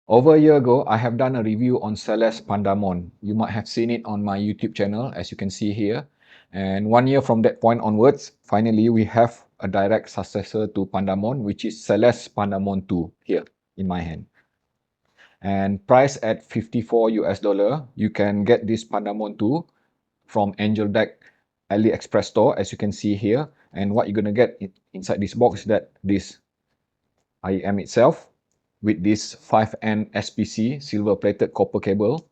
Over a year ago, I have done a review on Celest Pandamon. You might have seen it on my YouTube channel, as you can see here. And 1 year from that point onwards, finally we have a direct successor to Pandamon, which is Celest Pandamon 2 here in my hand. And priced at 54 US dollar, you can get this Pandamon 2 from Angel Deck AliExpress store, as you can see here. And what you're gonna get inside this box is that this IEM itself with this 5N SPC silver plated copper cable,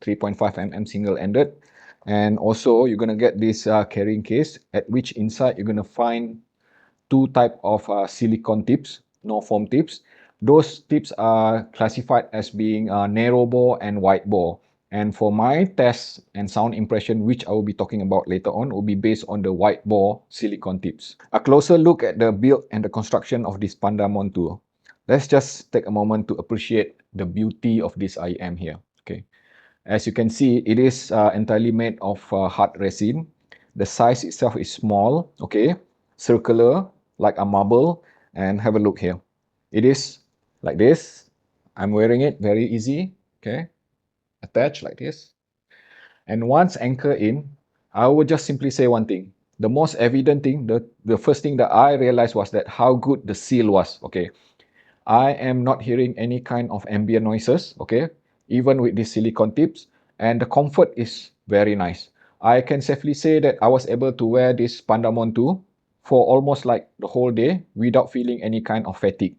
3.5 mm single ended. And also you're gonna get this carrying case, at which inside you're gonna find two type of silicone tips, no foam tips. Those tips are classified as being narrow bore and wide bore. And for my test and sound impression, which I will be talking about later on, will be based on the wide bore silicone tips. A closer look at the build and the construction of this Pandamon 2. Let's just take a moment to appreciate the beauty of this IEM here. Okay, as you can see, it is entirely made of hard resin. The size itself is small, okay, circular, like a marble. And have a look here. It is like this. I'm wearing it, very easy, okay, attached like this. And once anchored in, I would just simply say one thing. The most evident thing, the first thing that I realized was that how good the seal was, okay. I am not hearing any kind of ambient noises, okay, even with these silicone tips, and the comfort is very nice. I can safely say that I was able to wear this Pandamon 2 for almost like the whole day without feeling any kind of fatigue.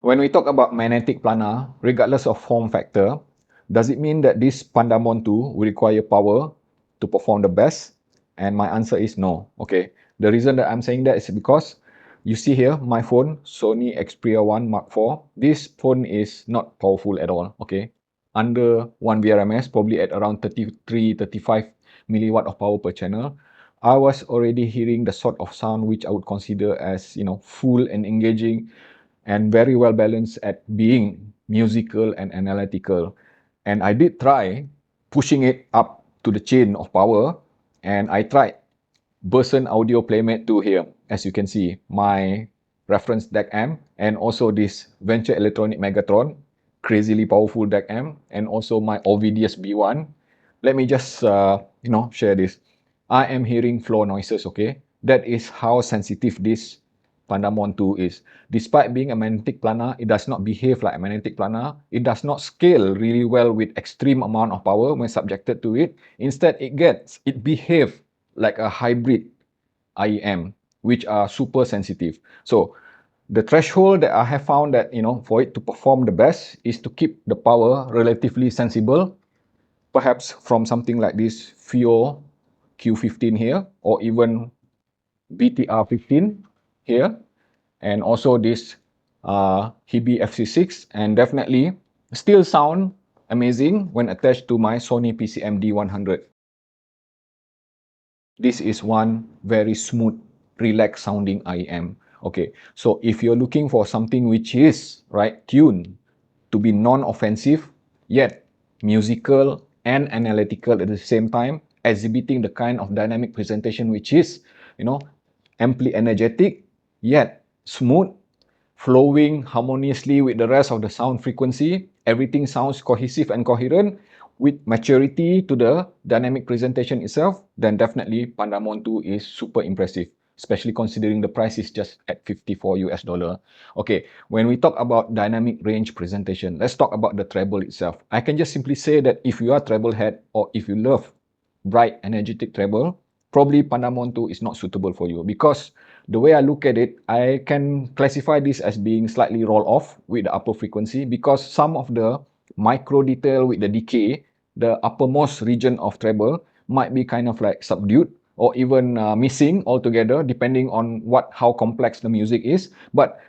When we talk about magnetic planar, regardless of form factor, does it mean that this Pandamon 2 will require power to perform the best? And my answer is no. Okay. The reason that I'm saying that is because you see here my phone, Sony Xperia 1 Mark IV. This phone is not powerful at all. Okay. Under 1 VRMS, probably at around 33-35 milliwatt of power per channel. I was already hearing the sort of sound which I would consider as, full and engaging and very well balanced at being musical and analytical. And I did try pushing it up to the chain of power, and I tried Burson Audio Playmate 2 here. As you can see, my reference DAC amp and also this Venture Electronic Megatron, crazily powerful DAC amp, and also my OVDS B1. Let me just, share this. I am hearing floor noises, okay? That is how sensitive this Pandamon 2 is. Despite being a magnetic planar, it does not behave like a magnetic planar. It does not scale really well with extreme amount of power when subjected to it. Instead, it behaves like a hybrid IEM, which are super sensitive. So the threshold that I have found that, for it to perform the best is to keep the power relatively sensible, perhaps from something like this FEO Q15 here, or even BTR15 here, and also this Hebe FC6, and definitely still sound amazing when attached to my Sony PCM D100. This is one very smooth, relaxed sounding IEM. Okay, so if you're looking for something which is tuned to be non-offensive, yet musical and analytical at the same time, exhibiting the kind of dynamic presentation which is, amply energetic, yet smooth, flowing harmoniously with the rest of the sound frequency, everything sounds cohesive and coherent, with maturity to the dynamic presentation itself, then definitely Pandamon 2 is super impressive, especially considering the price is just at 54 US dollar. Okay, when we talk about dynamic range presentation, let's talk about the treble itself. I can just simply say that if you are treble head or if you love bright, energetic treble, probably Pandamon 2 is not suitable for you, because the way I look at it, I can classify this as being slightly roll off with the upper frequency, because some of the micro detail with the decay, the uppermost region of treble might be kind of like subdued or even missing altogether, depending on how complex the music is. But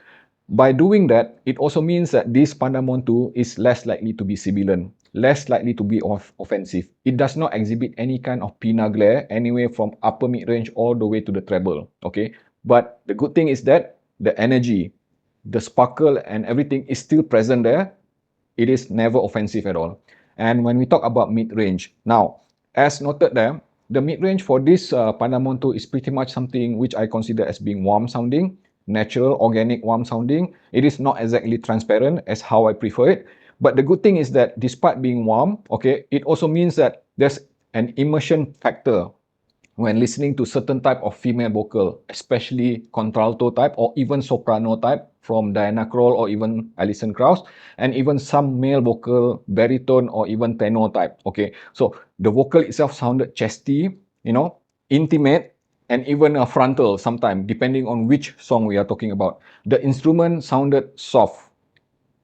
by doing that, it also means that this Pandamon 2 is less likely to be sibilant, less likely to be offensive. It does not exhibit any kind of pinna glare anywhere from upper mid-range all the way to the treble, okay? But the good thing is that the energy, the sparkle and everything is still present there. It is never offensive at all. And when we talk about mid-range, now, as noted there, the mid-range for this Pandamon 2 is pretty much something which I consider as being warm sounding. natural, organic, warm sounding. It is not exactly transparent as how I prefer it. But the good thing is that despite being warm, okay, it also means that there's an immersion factor when listening to certain type of female vocal, especially contralto type or even soprano type from Diana Krall or even Alison Krauss, and even some male vocal, baritone or even tenor type. Okay, so the vocal itself sounded chesty, intimate, and even frontal sometimes, depending on which song we are talking about. The instrument sounded soft.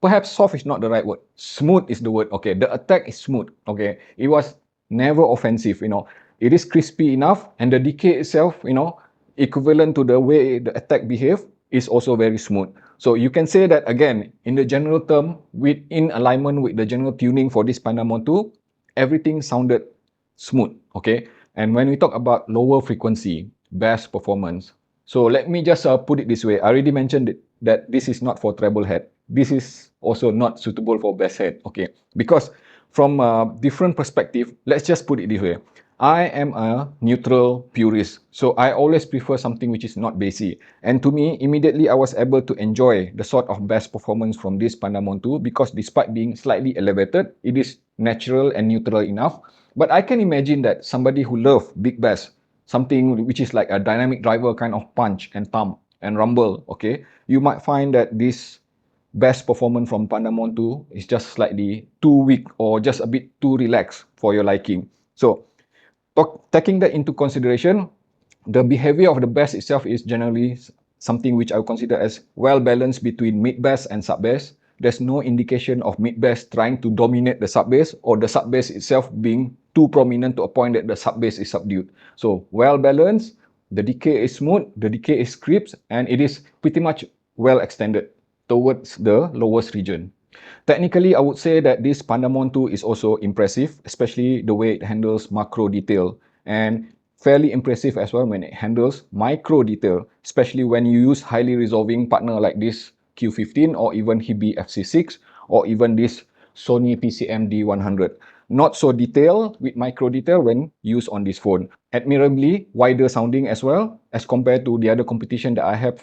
Perhaps soft is not the right word. Smooth is the word. Okay, the attack is smooth. Okay, it was never offensive. It is crispy enough, and the decay itself, equivalent to the way the attack behave, is also very smooth. So you can say that again, in the general term, in alignment with the general tuning for this Pandamon 2, everything sounded smooth. Okay, and when we talk about lower frequency, bass performance, so let me just put it this way. I already mentioned that this is not for treble head. This is also not suitable for bass head. Okay, because from a different perspective, let's just put it this way. I am a neutral purist, so I always prefer something which is not bassy. And to me, immediately I was able to enjoy the sort of bass performance from this Pandamon 2 because despite being slightly elevated, it is natural and neutral enough. But I can imagine that somebody who loves big bass, something which is like a dynamic driver kind of punch and thump and rumble, okay, you might find that this bass performance from Pandamon 2 is just slightly too weak or just a bit too relaxed for your liking. So taking that into consideration, the behavior of the bass itself is generally something which I would consider as well balanced between mid bass and sub bass. There's no indication of mid bass trying to dominate the sub bass or the sub bass itself being too prominent to a point that the sub bass is subdued. So well balanced, the decay is smooth, the decay is crisp, and it is pretty much well extended towards the lowest region. Technically, I would say that this Pandamon 2 is also impressive, especially the way it handles macro detail, and fairly impressive as well when it handles micro detail, especially when you use highly resolving partner like this Q15 or even Hebe FC6 or even this Sony PCM D100. Not so detailed with micro detail when used on this phone. Admirably wider sounding as well as compared to the other competition that I have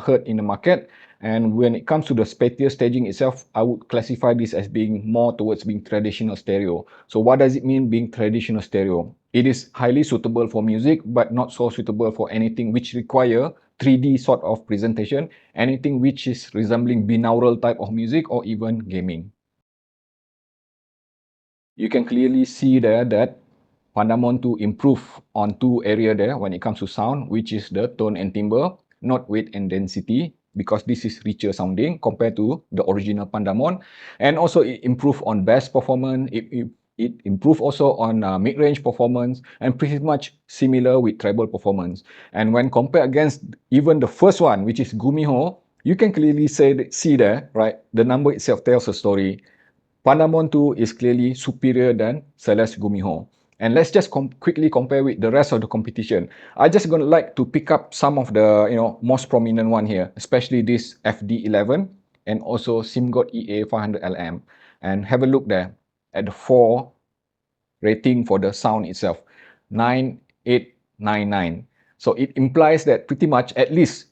heard in the market. And when it comes to the spatial staging itself, I would classify this as being more towards being traditional stereo. So what does it mean being traditional stereo? It is highly suitable for music, but not so suitable for anything which require 3D sort of presentation, anything which is resembling binaural type of music or even gaming. You can clearly see there that Pandamon 2 improve on two areas there when it comes to sound, which is the tone and timbre, note weight and density, because this is richer sounding compared to the original Pandamon. And also it improve on bass performance, it improve also on mid-range performance, and pretty much similar with treble performance. And when compared against even the first one, which is Gumiho, you can clearly see there, right? The number itself tells a story. Pandamon 2 is clearly superior than Celest Gumiho. And let's just quickly compare with the rest of the competition. I just gonna like to pick up some of the most prominent one here, especially this FD11 and also SIMGOT EA 500LM. And have a look there at the 4 rating for the sound itself, 9899. So it implies that pretty much, at least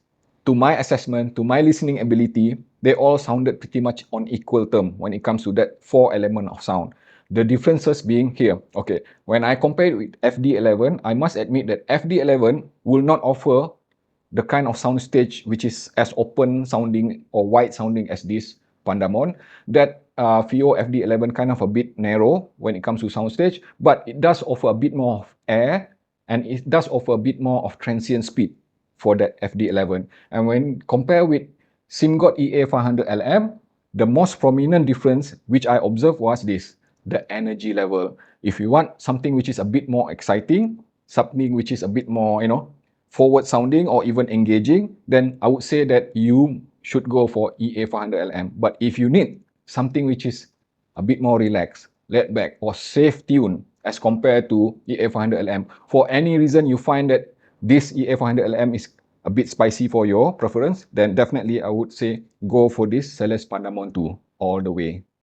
to my assessment, to my listening ability, they all sounded pretty much on equal term when it comes to that 4 element of sound. The differences being here. Okay, when I compare it with FD11, I must admit that FD11 will not offer the kind of sound stage which is as open sounding or wide sounding as this Pandamon. That FIO FD11 kind of a bit narrow when it comes to sound stage, but it does offer a bit more of air and it does offer a bit more of transient speed for that FD11. And when compared with SIMGOT EA 500LM, the most prominent difference which I observed was this, the energy level. If you want something which is a bit more exciting, something which is a bit more, forward sounding or even engaging, then I would say that you should go for EA 500LM. But if you need something which is a bit more relaxed, laid back or safe tune as compared to EA 500LM, for any reason you find that this EA 500LM is a bit spicy for your preference, then definitely I would say go for this Celest Pandamon 2 all the way.